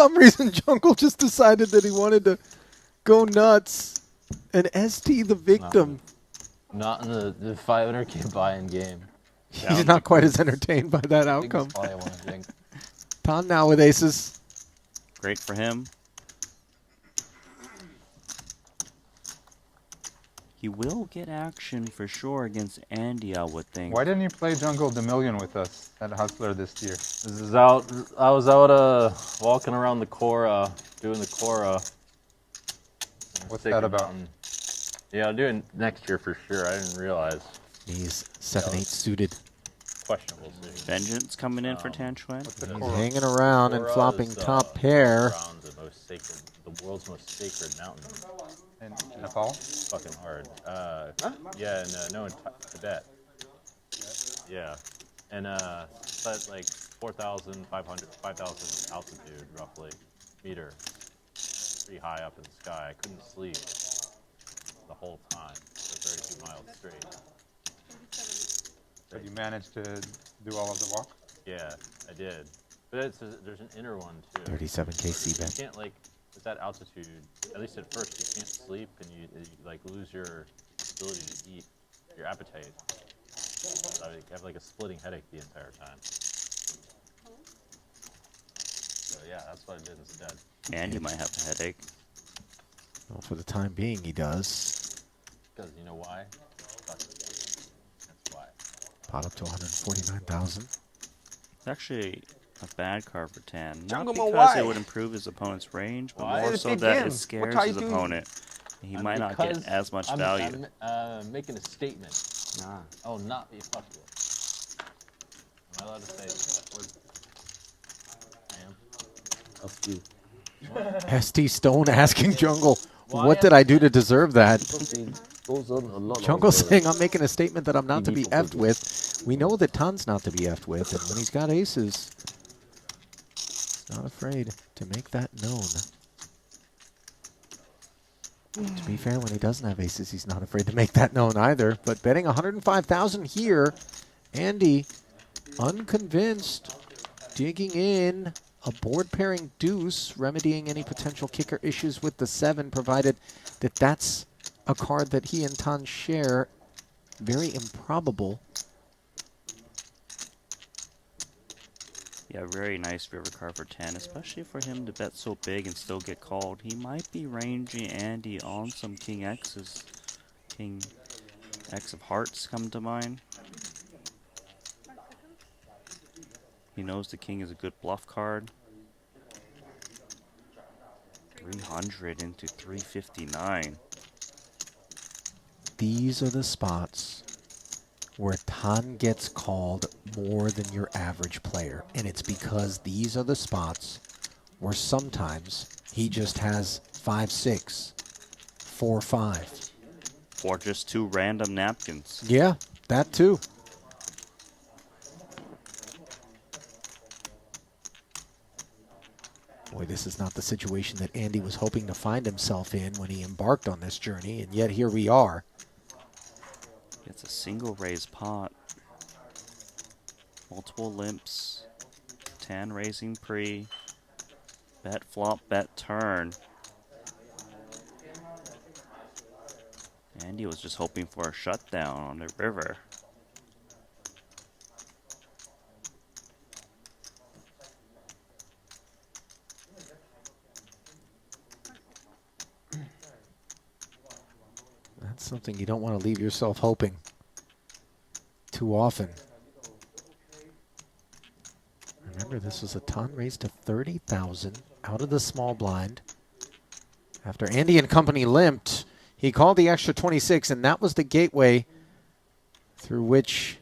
some reason, Jungle just decided that he wanted to go nuts. And ST the victim. Not in the 500k buy-in game. He's not quite as entertained by that outcome. Tan now with aces. Great for him. He will get action for sure against Andy, I would think. Why didn't you play Jungle Domillion with us at Hustler this year? I was out walking around the Cora, doing the Cora. What's that about? Yeah, I'll do it next year for sure. I didn't realize. He's 7-8 suited. Questionable. Vengeance coming in for Tan Xuan. He's hanging around and flopping top pair. The world's most sacred mountain. In Nepal? Fucking hard. Yeah, no, in Tibet. Yeah, and but like 4,500, 5,000 altitude roughly, meter. Pretty high up in the sky. I couldn't sleep the whole time for 32 miles straight. But you managed to do all of the walk? Yeah, I did. But there's an inner one too. 37k seabed. You can't like. At that altitude, at least at first, you can't sleep and you like lose your ability to eat, your appetite. So I have like a splitting headache the entire time. So yeah, that's what I did instead. And you might have a headache. Well, for the time being, he does. Because you know why? That's why. Pot up to 149,000. It's actually a bad card for Tan. Not Jungle, because why? it would improve his opponent's range, but Why? more It's a so big that game. it scares What are his you doing? opponent. He might not get as much value. I'm making a statement. Nah. I will not be fucked with. Am I allowed to say that word? I am. That's you. ST Stone asking Jungle, what did I do to deserve that? Goes on a lot Jungle longer. saying, I'm making a statement that I'm not to be effed with. We know that Tan's not to be effed with, and when he's got aces, he's not afraid to make that known. To be fair, when he doesn't have aces, he's not afraid to make that known either. But betting 105,000 here, Andy, unconvinced, digging in, a board pairing deuce, remedying any potential kicker issues with the 7, provided that that's a card that he and Tan share. Very improbable. Yeah, very nice river card for Tan, especially for him to bet so big and still get called. He might be ranging Andy on some King X's. King X of Hearts come to mind. He knows the King is a good bluff card. 300 into 359. These are the spots where Tan gets called more than your average player. And it's because these are the spots where sometimes he just has 5-6, 4-5. Or just 2 random napkins. Yeah, that too. Boy, this is not the situation that Andy was hoping to find himself in when he embarked on this journey, and yet here we are. It's a single raise pot. Multiple limps. Tan raising pre. Bet flop, bet turn. Andy was just hoping for a shutdown on the river. That's something you don't want to leave yourself hoping too often. Remember, this was a Tan raise to 30,000 out of the small blind. After Andy and company limped, he called the extra 26, and that was the gateway through which